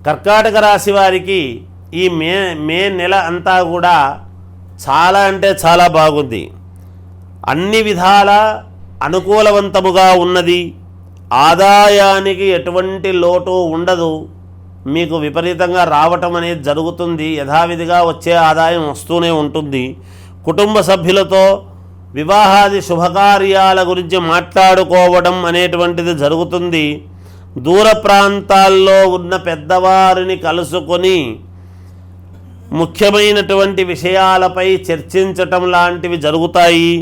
కర్కాటక రాశి వారికి ఈ మే నెల అంతా కూడా చాలా అంటే చాలా బాగుంది. అన్ని విధాల అనుకూలవంతముగా ఉన్నది. ఆదాయానికి ఎటువంటి లోటు ఉండదు. మీకు విపరీతంగా రావటం అనేది జరుగుతుంది. యథావిధిగా వచ్చే ఆదాయం వస్తూనే ఉంటుంది. కుటుంబ సభ్యులతో వివాహాది శుభకార్యాల గురించి మాట్లాడుకోవడం అనేటువంటిది జరుగుతుంది. దూర ప్రాంతాల్లో ఉన్న పెద్దవారిని కలుసుకొని ముఖ్యమైనటువంటి విషయాలపై చర్చించటం లాంటివి జరుగుతాయి.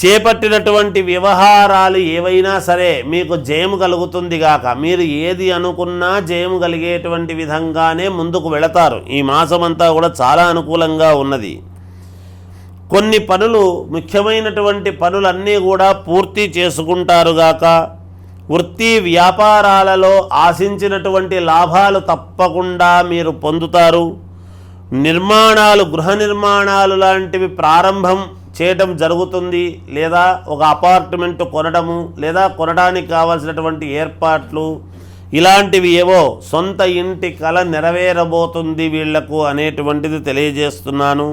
చేపట్టినటువంటి వ్యవహారాలు ఏవైనా సరే మీకు జయము కలుగుతుంది గాక. మీరు ఏది అనుకున్నా జయము కలిగేటువంటి విధంగానే ముందుకు వెళతారు. ఈ మాసమంతా కూడా చాలా అనుకూలంగా ఉన్నది. కొన్ని పనులు, ముఖ్యమైనటువంటి పనులన్నీ కూడా పూర్తి చేసుకుంటారు గాక. వృత్తి వ్యాపారాలలో ఆశించినటువంటి లాభాలు తప్పకుండా మీరు పొందుతారు. నిర్మాణాలు, గృహ నిర్మాణాలు లాంటివి ప్రారంభం చేయడం జరుగుతుంది. లేదా ఒక అపార్ట్మెంట్ కొనడము, లేదా కొనడానికి కావాల్సినటువంటి ఏర్పాట్లు, ఇలాంటివి ఏవో సొంత ఇంటి కల నెరవేరబోతుంది వీళ్లకు అనేటువంటిది తెలియజేస్తున్నాను.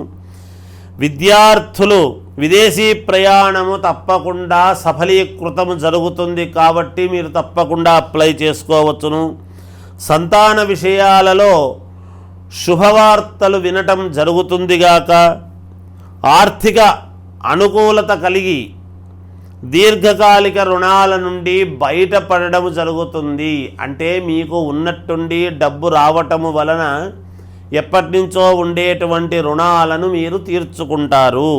విద్యార్థులు విదేశీ ప్రయాణము తప్పకుండా సఫలీకృతము జరుగుతుంది కాబట్టి మీరు తప్పకుండా అప్లై చేసుకోవచ్చును. సంతాన విషయాలలో శుభవార్తలు వినటం జరుగుతుందిగాక. ఆర్థిక అనుకూలత కలిగి దీర్ఘకాలిక రుణాల నుండి బయటపడడం జరుగుతుంది. అంటే మీకు ఉన్నట్టుండి డబ్బు రావటము వలన ఎప్పటి నుంచో ఉండేటువంటి రుణాలను మీరు తీర్చుకుంటారు.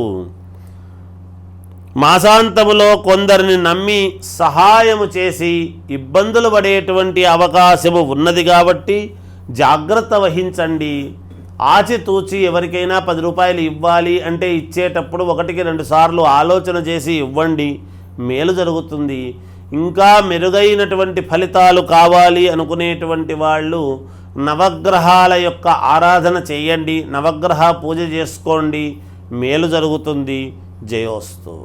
మాసాంతములో కొందరిని నమ్మి సహాయము చేసి ఇబ్బందులు పడేటువంటి అవకాశము ఉన్నది కాబట్టి జాగ్రత్త వహించండి. ఆచితూచి ఎవరికైనా 10 రూపాయలు ఇవ్వాలి అంటే ఇచ్చేటప్పుడు 1-2 సార్లు ఆలోచన చేసి ఇవ్వండి, మేలు జరుగుతుంది. ఇంకా మెరుగైనటువంటి ఫలితాలు కావాలి అనుకునేటువంటి వాళ్ళు నవగ్రహాల యొక్క ఆరాధన చేయండి, నవగ్రహ పూజ చేసుకోండి, మేలు జరుగుతుంది. జయోస్తు.